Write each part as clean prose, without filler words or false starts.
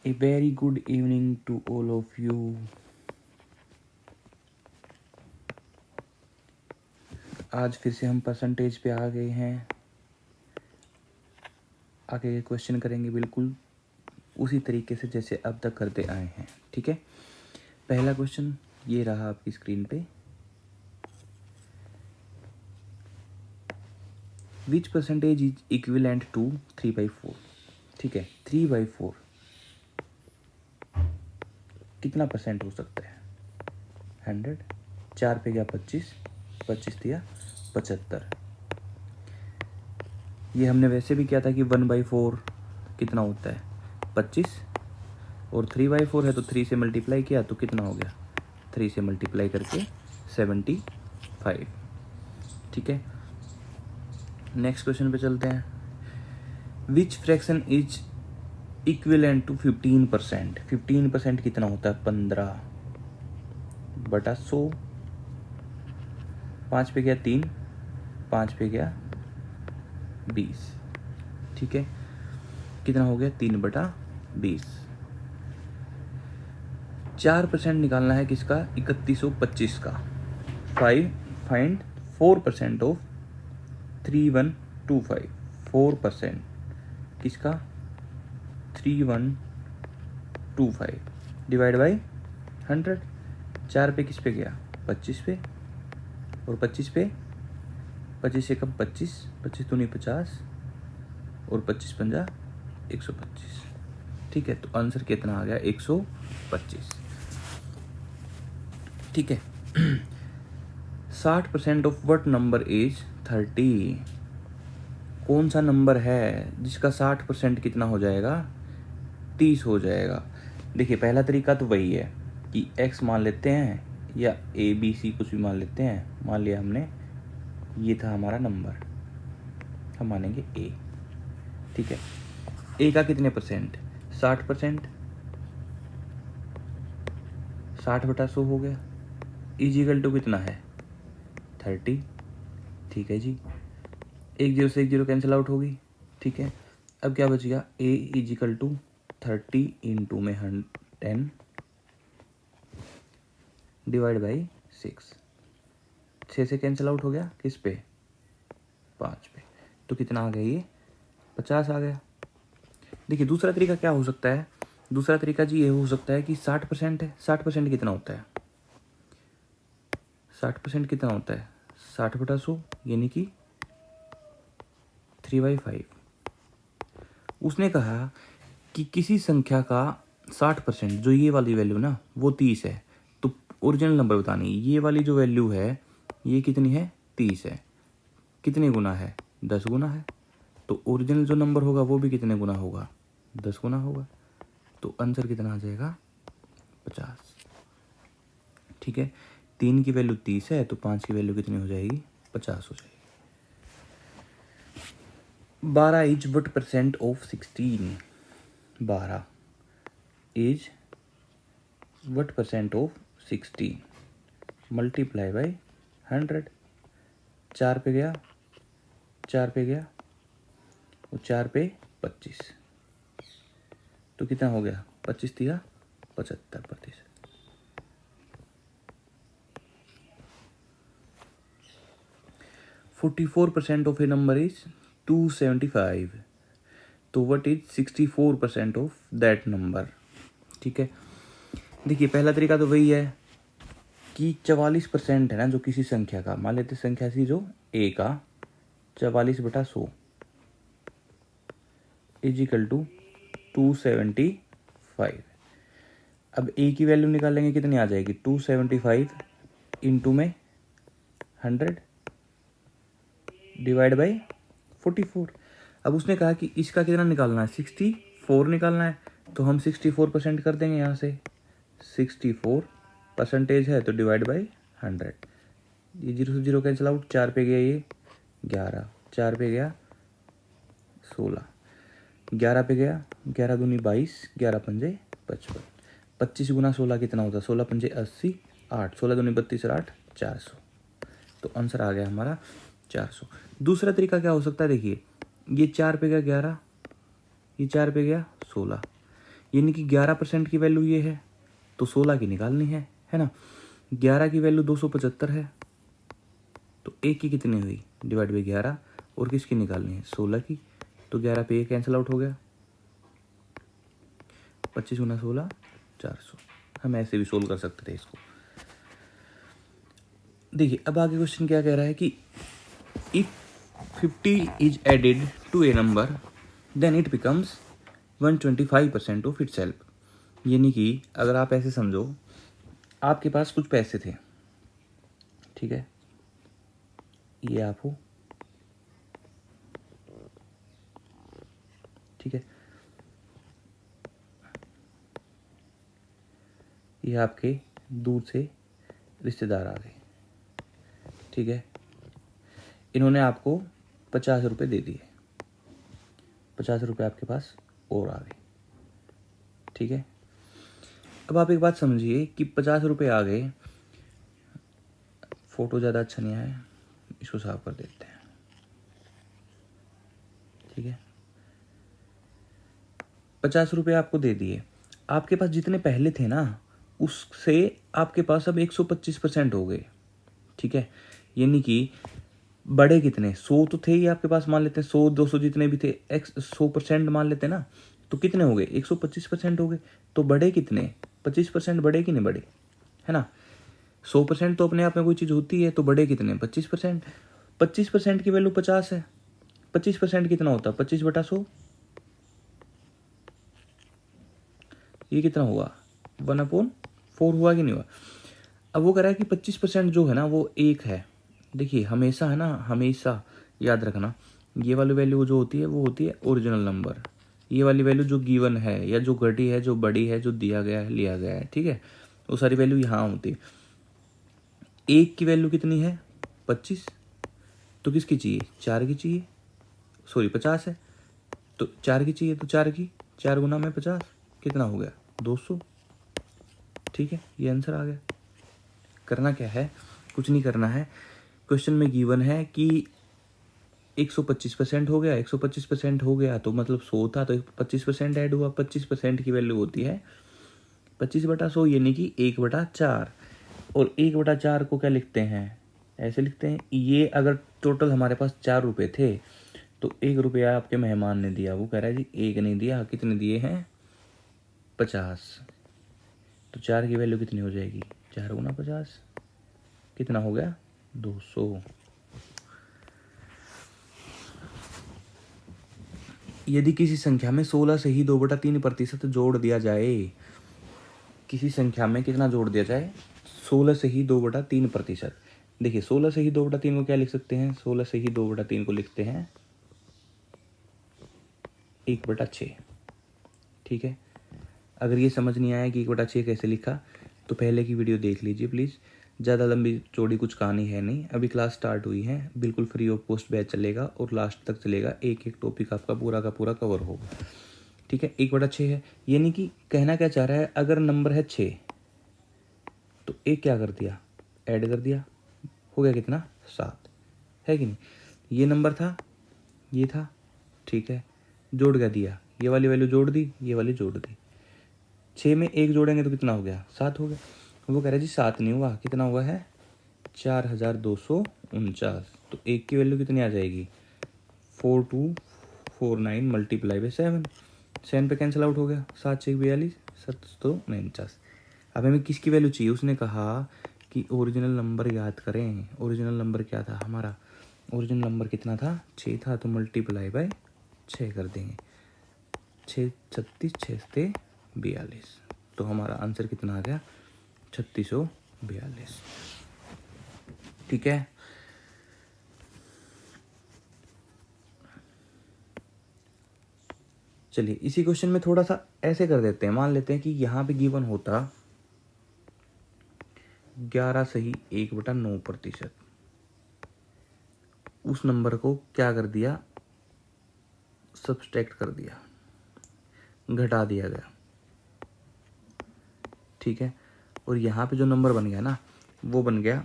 A very good evening to all of you. आज फिर से हम परसेंटेज पे आ गए हैं। आगे क्वेश्चन करेंगे बिल्कुल उसी तरीके से जैसे अब तक करते आए हैं। ठीक है, पहला क्वेश्चन ये रहा आपकी स्क्रीन पे। विच परसेंटेज इज इक्विवेलेंट टू 3/4। ठीक है, 3/4 कितना परसेंट हो सकता है? 100। 4 पे गया 25, 25 दिया 75। ये हमने वैसे भी किया था कि 1/4 कितना होता है? 25, और 3/4 है तो 3 से मल्टीप्लाई किया तो कितना हो गया? 3 से मल्टीप्लाई करके 75। ठीक है, नेक्स्ट क्वेश्चन पे चलते हैं। Which fraction is equivalent to 15%। 15% कितना होता है? 15/100। 5 पे गया 3, 5 पे गया 20। ठीक है, कितना हो गया? 3/20। 4% निकालना है किसका? 3125 का। Find 4% of 3125। 4% किसका? 3125 डिवाइड बाई 100। 4 पे किस पे गया? 25 पे, और 25 पे 25 से कम 25, 25 दूनी 50, और 25×5 125। ठीक है, तो आंसर कितना आ गया? 125। ठीक है, 60% ऑफ व्हाट नंबर इज 30। कौन सा नंबर है जिसका 60% कितना हो जाएगा? 30 हो जाएगा। देखिए, पहला तरीका तो वही है कि x मान लेते हैं या ABC कुछ भी मान लेते हैं। मान लिया हमने, ये था हमारा नंबर, हम मानेंगे a। ठीक है, a का कितने परसेंट? 60%। 60/100 हो गया, इजिकल टू कितना है? 30। ठीक है जी, 1 0 से 1 0 कैंसिल आउट होगी। ठीक है, अब क्या बच गया? a इजिकल टू 30 इंटू में 10 डिवाइड बाई 6। 6 से कैंसिल आउट हो गया किस पे? 5 पे। तो कितना आ गया? ये 50 आ गया। देखिए, दूसरा तरीका क्या हो सकता है? दूसरा तरीका जी ये हो सकता है कि 60% है। 60% कितना होता है? 60% कितना होता है? 60/100 यानी कि 3/5। उसने कहा कि किसी संख्या का 60%, जो ये वाली वैल्यू ना वो 30 है, तो ओरिजिनल नंबर बतानी। ये वाली जो वैल्यू है ये कितनी है? 30 है। कितने गुना है? 10 गुना है। तो ओरिजिनल जो नंबर होगा वो भी कितने गुना होगा? 10 गुना होगा। तो आंसर कितना आ जाएगा? 50। ठीक है, 3 की वैल्यू 30 है तो 5 की वैल्यू कितनी हो जाएगी? 50 हो जाएगी। 12 is what percent of 16। 12 is what percent of 16 multiply by 100। 4 पे गया, 4 पे गया, और 4 पे 25, तो कितना हो गया? 25 दिया 75%। 44% ऑफ ए नंबर इज 275। तो what is 64% of that number? ठीक है, देखिए, पहला तरीका तो वही है कि 44% है ना जो किसी संख्या का, मान लेते संख्या सी जो a का 44/100 इजिकल टू 275। अब a की वैल्यू निकालेंगे, कितनी आ जाएगी? 275 इंटू में 100 डिवाइड बाई 44। अब उसने कहा कि इसका कितना निकालना है? 64 निकालना है, तो हम 64% कर देंगे यहाँ से। 64% है तो डिवाइड बाई 100। ये 0 से 0 कैंसिल आउट। 4 पे गया ये 11, 4 पे गया 16, 11 पे गया 11 दूनी 22, 11×5 55। 25 गुना 16 कितना होता है? 16×5 80, 8, 16 दूनी 32 और 8 400। तो आंसर आ गया हमारा 400। दूसरा तरीका क्या हो सकता है? देखिए, ये 4 पे गया 11, ये 4 पे गया 16, यानी कि 11% की वैल्यू ये है तो 16 की निकालनी है ना। 11 की वैल्यू 275 है तो 1 की कितनी हुई डिवाइड बाई 11, और किसकी निकालनी है 16 की, तो 11 पे ये कैंसिल आउट हो गया। 25 गुना 16 400। हम ऐसे भी सोल्व कर सकते थे इसको। देखिए अब आगे क्वेश्चन क्या कह रहा है कि if 50 is added to a number then it becomes 125% of itself. यानी कि अगर आप ऐसे समझो, आपके पास कुछ पैसे थे, ठीक है, ये आप हो, ठीक है, ये आपके दूर से रिश्तेदार आ गए, ठीक है, इन्होंने आपको 50 रुपये दे दिए, 50 रुपये आपके पास और आ गए, ठीक है। अब आप एक बात समझिए कि 50 रुपये आ गए, फोटो ज़्यादा अच्छा नहीं आया, इसको साफ कर देते हैं, ठीक है। 50 रुपये आपको दे दिए, आपके पास जितने पहले थे ना उससे आपके पास अब 125% हो गए, ठीक है। यानी कि बड़े कितने 100 तो थे ही आपके पास, मान लेते हैं 100 200 जितने भी थे 100% मान लेते हैं ना, तो कितने हो गए 125% हो गए। तो बड़े कितने 25% बड़े कि नहीं बड़े, है ना। 100% तो अपने आप में कोई चीज़ होती है, तो बड़े कितने 25%। 25% की वैल्यू 50 है, 25% कितना होता है 25/100, ये कितना हुआ 1/4 हुआ कि नहीं हुआ। अब वो कह रहा है कि 25% जो है ना वो 1 है। देखिए हमेशा है ना, हमेशा याद रखना, ये वाली वैल्यू जो होती है वो होती है ओरिजिनल नंबर, ये वाली वैल्यू जो गिवन है या जो घटी है जो बड़ी है जो दिया गया है लिया गया है, ठीक है, वो सारी वैल्यू यहाँ होती है। 1 की वैल्यू कितनी है 25, तो किसकी चाहिए 4 की चाहिए, सॉरी 50 है तो 4 की चाहिए, तो 4 की 4 गुना में 50 कितना हो गया 200, ठीक है, ये आंसर आ गया। करना क्या है, कुछ नहीं करना है, क्वेश्चन में गिवन है कि 125% हो गया, 125% हो गया तो मतलब 100 था तो 25% ऐड हुआ, 25% की वैल्यू होती है 25/100, यानी कि 1/4। और 1/4 को क्या लिखते हैं, ऐसे लिखते हैं, ये अगर टोटल हमारे पास 4 रुपये थे तो 1 रुपया आपके मेहमान ने दिया, वो कह रहा है जी 1 नहीं दिया, कितने दिए हैं 50, तो 4 की वैल्यू कितनी हो जाएगी 4 गुना 50, कितना हो गया 200। यदि किसी संख्या में 16 से ही 2/3% जोड़ दिया जाए, किसी संख्या में कितना जोड़ दिया जाए 16 से ही 2/3%। देखिए 16 से ही 2/3 को क्या लिख सकते हैं, 16 से ही 2/3 को लिखते हैं 1/6, ठीक है। अगर ये समझ नहीं आया कि 1/6 कैसे लिखा तो पहले की वीडियो देख लीजिए प्लीज़, ज़्यादा लंबी चौड़ी कुछ कहानी है नहीं, अभी क्लास स्टार्ट हुई है, बिल्कुल फ्री ऑफ कॉस्ट बैच चलेगा और लास्ट तक चलेगा, एक एक टॉपिक आपका पूरा का पूरा कवर होगा, ठीक है। 1/6 है, यानी कि कहना क्या चाह रहा है, अगर नंबर है 6 तो एक क्या कर दिया ऐड कर दिया, हो गया कितना 7, है कि नहीं। ये नंबर था, ये था, ठीक है, जोड़ क्या दिया, ये वाली वैल्यू जोड़ दी, ये वाली जोड़ दी, 6 में 1 जोड़ेंगे तो कितना हो गया 7 हो गया। वो कह रहे जी 7 नहीं हुआ, कितना हुआ है 4249, तो 1 की वैल्यू कितनी आ जाएगी 4249 मल्टीप्लाई बाई 7, 7 पे कैंसिल आउट हो गया, 7 6 42 749। अब हमें किसकी वैल्यू चाहिए, उसने कहा कि ओरिजिनल नंबर याद करें, ओरिजिनल नंबर क्या था हमारा, ओरिजिनल नंबर कितना था 6 था, तो मल्टीप्लाई बाय 6 कर देंगे, 6 36 6 42, तो हमारा आंसर कितना आ गया 3642, ठीक है। चलिए इसी क्वेश्चन में थोड़ा सा ऐसे कर देते हैं, मान लेते हैं कि यहाँ पे गिवन होता 11 सही 1/9%, उस नंबर को क्या कर दिया सब्सट्रैक्ट कर दिया, घटा दिया गया, ठीक है। और यहाँ पे जो नंबर बन गया ना वो बन गया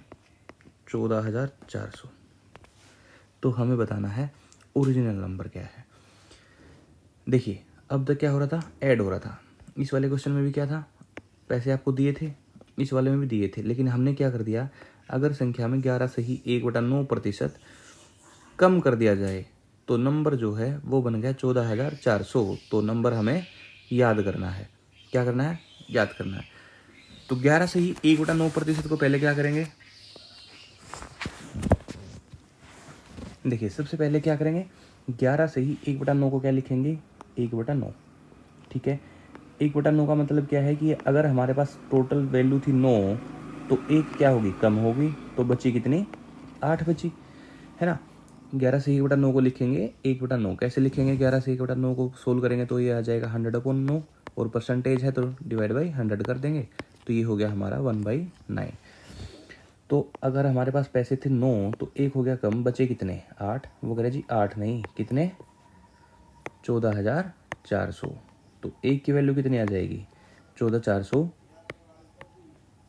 14,400, तो हमें बताना है ओरिजिनल नंबर क्या है। देखिए अब तक क्या हो रहा था ऐड हो रहा था, इस वाले क्वेश्चन में भी क्या था, पैसे आपको दिए थे, इस वाले में भी दिए थे, लेकिन हमने क्या कर दिया, अगर संख्या में 11 से ही 1/9% कम कर दिया जाए तो नंबर जो है वो बन गया 14,400। तो नंबर हमें याद करना है। क्या करना है? याद करना है। तो 11 से ही 1/9% को पहले क्या करेंगे, देखिए सबसे पहले क्या करेंगे, 11 से ही 1/9 को क्या लिखेंगे, 1/9। ठीक है, 1/9 का मतलब क्या है कि अगर हमारे पास टोटल वैल्यू थी 9, तो एक क्या होगी, कम होगी, तो बची कितनी, 8 बची, है ना। 11 से 1/9 को लिखेंगे 1/9। कैसे लिखेंगे, 11 से 1/9 को सोल्व करेंगे तो ये आ जाएगा 100/9, और परसेंटेज है तो डिवाइड बाई 100 कर देंगे, तो ये हो गया हमारा 1/9। तो अगर हमारे पास पैसे थे 9, तो एक हो गया कम, बचे कितने, 8। वो कह रहे जी 8 नहीं, कितने, 14,400। तो एक की वैल्यू कितनी आ जाएगी, 14,400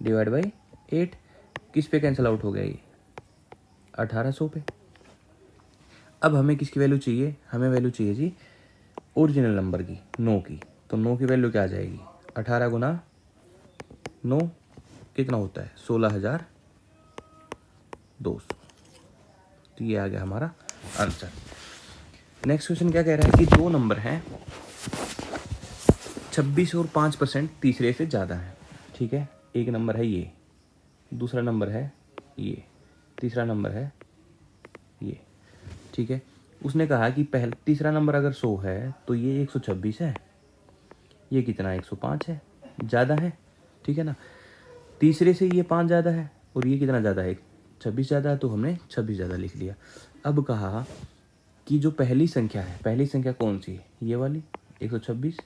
डिवाइड बाई 8। किस पे कैंसिल आउट हो गया ये, 1,800 पे। अब हमें किसकी वैल्यू चाहिए, हमें वैल्यू चाहिए जी ओरिजिनल नंबर की, 9 की। तो 9 की वैल्यू क्या आ जाएगी, 18 गुना 9 कितना होता है, 16,200। तो ये आ गया हमारा आंसर। नेक्स्ट क्वेश्चन क्या कह रहा है कि दो नंबर हैं, 26 और 5% तीसरे से ज़्यादा है। ठीक है, एक नंबर है ये, दूसरा नंबर है ये, तीसरा नंबर है ये। ठीक है, उसने कहा कि पहले तीसरा नंबर अगर 100 है तो ये 126 है, ये कितना 105 है, ज़्यादा है। ठीक है ना, तीसरे से ये 5 ज़्यादा है और ये कितना ज़्यादा है, 26 ज़्यादा है, तो हमने 26 ज़्यादा लिख लिया। अब कहा कि जो पहली संख्या है, पहली संख्या कौन सी है, ये वाली 126,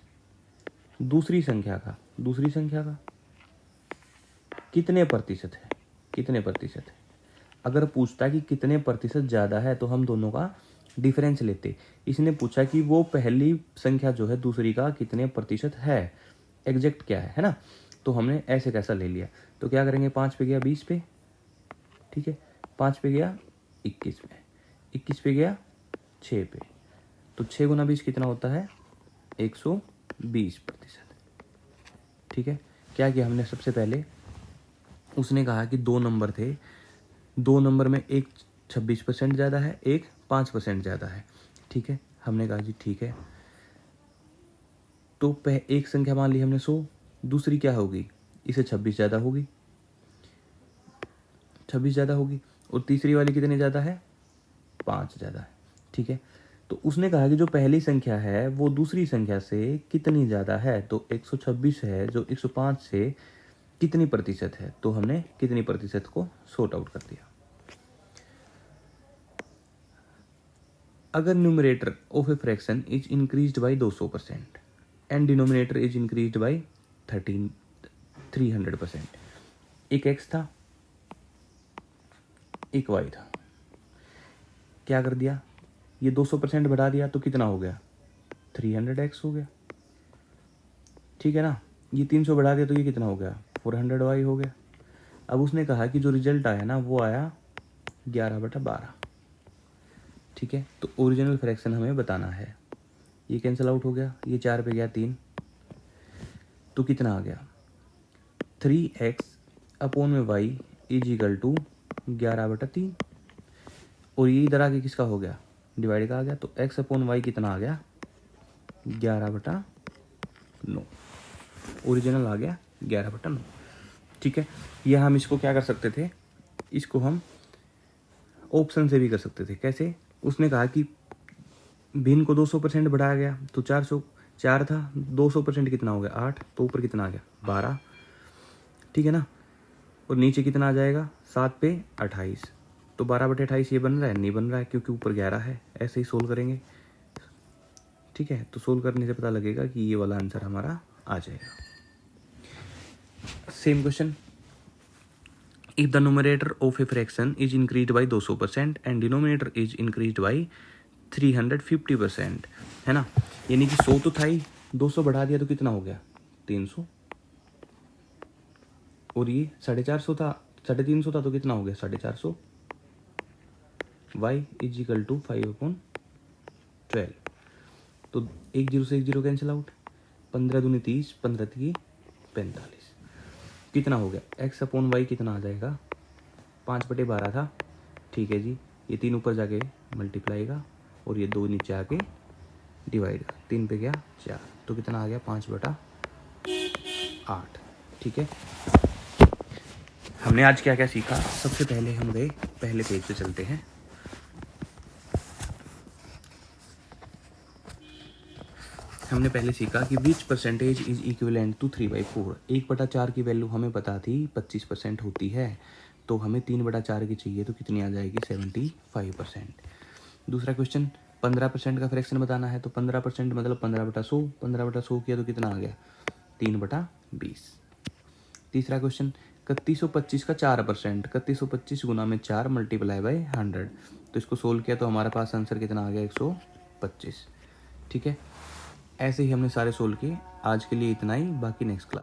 दूसरी संख्या का कितने प्रतिशत है, कितने प्रतिशत है। अगर पूछता कि कितने प्रतिशत ज़्यादा है तो हम दोनों का डिफरेंस लेते। इसने पूछा कि वो पहली संख्या जो है दूसरी का कितने प्रतिशत है, एग्जैक्ट क्या है ना। तो हमने ऐसे कैसा ले लिया, तो क्या करेंगे, 5 पे गया 20 पे, ठीक है, 5 पे गया 21 पे, 21 पे गया 6 पे, तो 6 गुना 20 कितना होता है, 120%। ठीक है, क्या किया हमने, सबसे पहले उसने कहा कि दो नंबर थे, दो नंबर में एक 26% ज़्यादा है, एक 5% ज़्यादा है। ठीक है, हमने कहा जी ठीक है। तो एक संख्या मान ली हमने 100, दूसरी क्या होगी, इसे 26 ज़्यादा होगी, 26 ज़्यादा होगी, और तीसरी वाली कितनी ज़्यादा है, 5 ज़्यादा है। ठीक है, तो उसने कहा कि जो पहली संख्या है वो दूसरी संख्या से कितनी ज़्यादा है, तो 126 है जो 105 से कितनी प्रतिशत है, तो हमने कितनी प्रतिशत को सॉर्ट आउट कर दिया। अगर numerator of a fraction is increased by 200% and denominator is increased by 300%, एक x था एक y था, क्या कर दिया, ये 200% बढ़ा दिया तो कितना हो गया, 300x हो गया। ठीक है ना, ये 300 बढ़ा दिया तो ये कितना हो गया, 400y हो गया। अब उसने कहा कि जो रिजल्ट आया ना वो आया 11/12। ठीक है, तो ओरिजिनल फ्रैक्शन हमें बताना है। ये कैंसिल आउट हो गया, ये 4 पे गया 3, तो कितना आ गया, 3x/y इज इक्वल टू 11/3। और ये इधर आके किसका हो गया, डिवाइड का आ गया, तो x/y कितना आ गया, 11/9। ओरिजिनल आ गया 11/9। ठीक है, यह हम इसको क्या कर सकते थे, इसको हम ऑप्शन से भी कर सकते थे। कैसे, उसने कहा कि भिन्न को 200% बढ़ाया गया तो 4 था, 200% कितना हो गया 8, तो ऊपर कितना आ गया 12। ठीक है ना, और नीचे कितना आ जाएगा, 7 पे 28, तो 12/28 ये बन रहा है, नहीं बन रहा है क्योंकि ऊपर 11 है। ऐसे ही सोल्व करेंगे। ठीक है, तो सोल्व करने से पता लगेगा कि ये वाला आंसर हमारा आ जाएगा। Same question, if the numerator of a fraction is increased by 200% and denominator is increased by 350%, है ना, यानी कि 100 तो था ही, 200 बढ़ा दिया तो कितना हो गया 300, और ये 450 था, 350 था तो कितना हो गया 450। y is equal to 5/12। तो एक जीरो से एक जीरो कैंसिल आउट, 15 दूनी 30, 15 की 45, कितना हो गया x अपॉन वाई कितना आ जाएगा 5/12 था। ठीक है जी, ये 3 ऊपर जाके मल्टीप्लाई का और ये 2 नीचे आके डिवाइड का, 3 पे गया 4, तो कितना आ गया 5/8। ठीक है, हमने आज क्या क्या सीखा। सबसे पहले हम गए पहले पेज पे चलते हैं। हमने पहले सीखा कि विच परसेंटेज इज इक्विवेलेंट टू 3/4। 1/4 की वैल्यू हमें पता थी 25% होती है, तो हमें 3/4 की चाहिए, तो कितनी आ जाएगी 75%। दूसरा क्वेश्चन 15% का फ्रैक्शन बताना है, तो 15% मतलब 15/100, 15/100 किया तो कितना आ गया 3/20। तीसरा क्वेश्चन 3125 का 4%, 3125 गुना में 4 मल्टीप्लाई बाय 100, तो इसको सोल्व किया तो हमारे पास आंसर कितना आ गया 125। ठीक है, ऐसे ही हमने सारे सोल्व किए। आज के लिए इतना ही, बाकी नेक्स्ट क्लास।